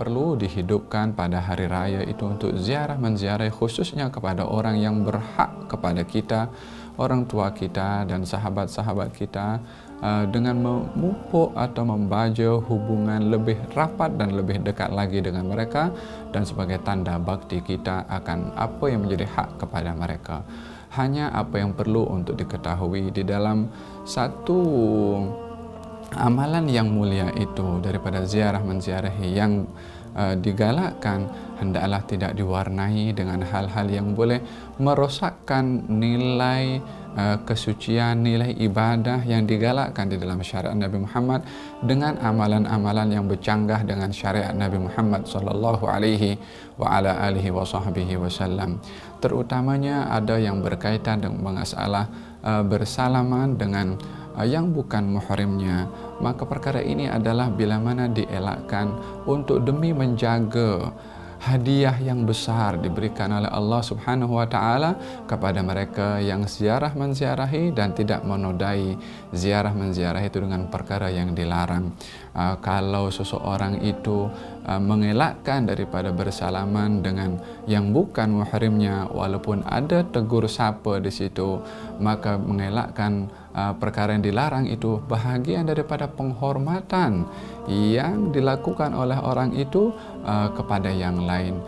perlu dihidupkan pada hari raya itu untuk ziarah menziarahi, khususnya kepada orang yang berhak kepada kita, orang tua kita dan sahabat-sahabat kita, dengan memupuk atau membaja hubungan lebih rapat dan lebih dekat lagi dengan mereka, dan sebagai tanda bakti kita akan apa yang menjadi hak kepada mereka. Hanya apa yang perlu untuk diketahui di dalam satu amalan yang mulia itu daripada ziarah menziarahi yang digalakkan, hendaklah tidak diwarnai dengan hal-hal yang boleh merosakkan nilai kesucian, nilai ibadah yang digalakkan di dalam syariat Nabi Muhammad, dengan amalan-amalan yang bercanggah dengan syariat Nabi Muhammad sallallahu alaihi wa ala alihi wa sahbihi wasallam. Terutamanya ada yang berkaitan dengan masalah bersalaman dengan yang bukan muhrimnya. Maka perkara ini adalah bila mana dielakkan untuk demi menjaga hadiah yang besar diberikan oleh Allah Subhanahu wa taala kepada mereka yang ziarah menziarahi dan tidak menodai ziarah menziarahi itu dengan perkara yang dilarang. Kalau seseorang itu mengelakkan daripada bersalaman dengan yang bukan muhrimnya, walaupun ada tegur sapa di situ, maka mengelakkan perkara yang dilarang itu bahagian daripada penghormatan yang dilakukan oleh orang itu kepada yang lain.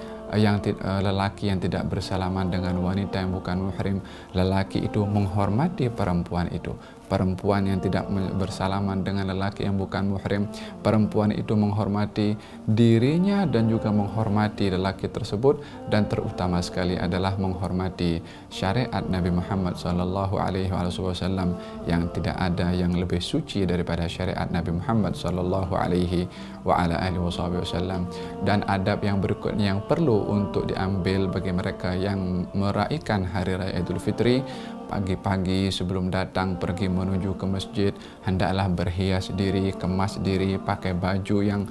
Lelaki yang tidak bersalaman dengan wanita yang bukan muhrim, lelaki itu menghormati perempuan itu. Perempuan yang tidak bersalaman dengan lelaki yang bukan muhrim, perempuan itu menghormati dirinya dan juga menghormati lelaki tersebut, dan terutama sekali adalah menghormati syariat Nabi Muhammad sallallahu alaihi wasallam, yang tidak ada yang lebih suci daripada syariat Nabi Muhammad sallallahu alaihi wasallam. Dan adab yang berikutnya yang perlu untuk diambil bagi mereka yang meraihkan hari raya Idul Fitri, pagi-pagi sebelum datang pergi menuju ke masjid, hendaklah berhias diri, kemas diri, pakai baju yang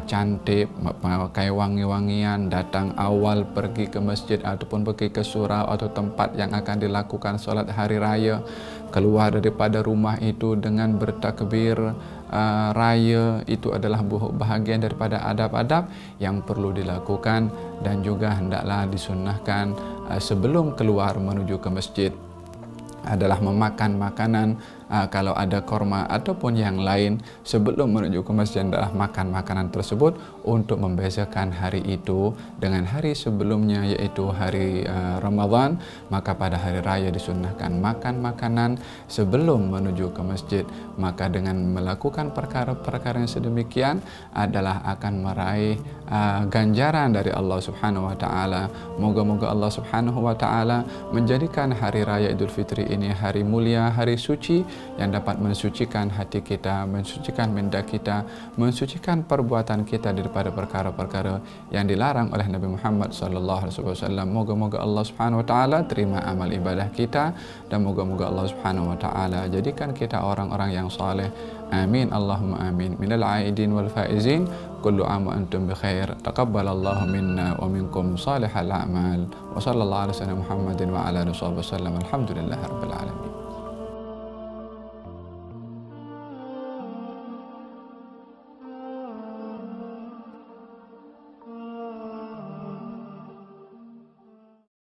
cantik, pakai wangi-wangian, datang awal pergi ke masjid ataupun pergi ke surau atau tempat yang akan dilakukan solat hari raya. Keluar daripada rumah itu dengan bertakbir raya, itu adalah bahagian daripada adab-adab yang perlu dilakukan. Dan juga hendaklah disunnahkan sebelum keluar menuju ke masjid adalah memakan makanan, kalau ada korma ataupun yang lain sebelum menuju ke masjid, adalah makan makanan tersebut untuk membezakan hari itu dengan hari sebelumnya, yaitu hari Ramadan. Maka pada hari raya disunnahkan makan makanan sebelum menuju ke masjid. Maka dengan melakukan perkara-perkara yang sedemikian adalah akan meraih ganjaran dari Allah Subhanahu wa taala. Moga-moga Allah Subhanahu wa taala menjadikan hari raya Idul Fitri ini hari mulia, hari suci, yang dapat mensucikan hati kita, mensucikan minda kita, mensucikan perbuatan kita daripada perkara-perkara yang dilarang oleh Nabi Muhammad sallallahu alaihi wasallam. Moga-moga Allah Subhanahu wa taala terima amal ibadah kita, dan moga-moga Allah Subhanahu wa taala jadikan kita orang-orang yang saleh. Amin Allahumma amin. Minal aidin wal faizin, kullu aam wa antum bi khair. Taqabbalallahu minna wa minkum salihal a'mal. Wa sallallahu ala sayyidina Muhammadin wa ala alihi wasallam. Alhamdulillahirabbil alamin.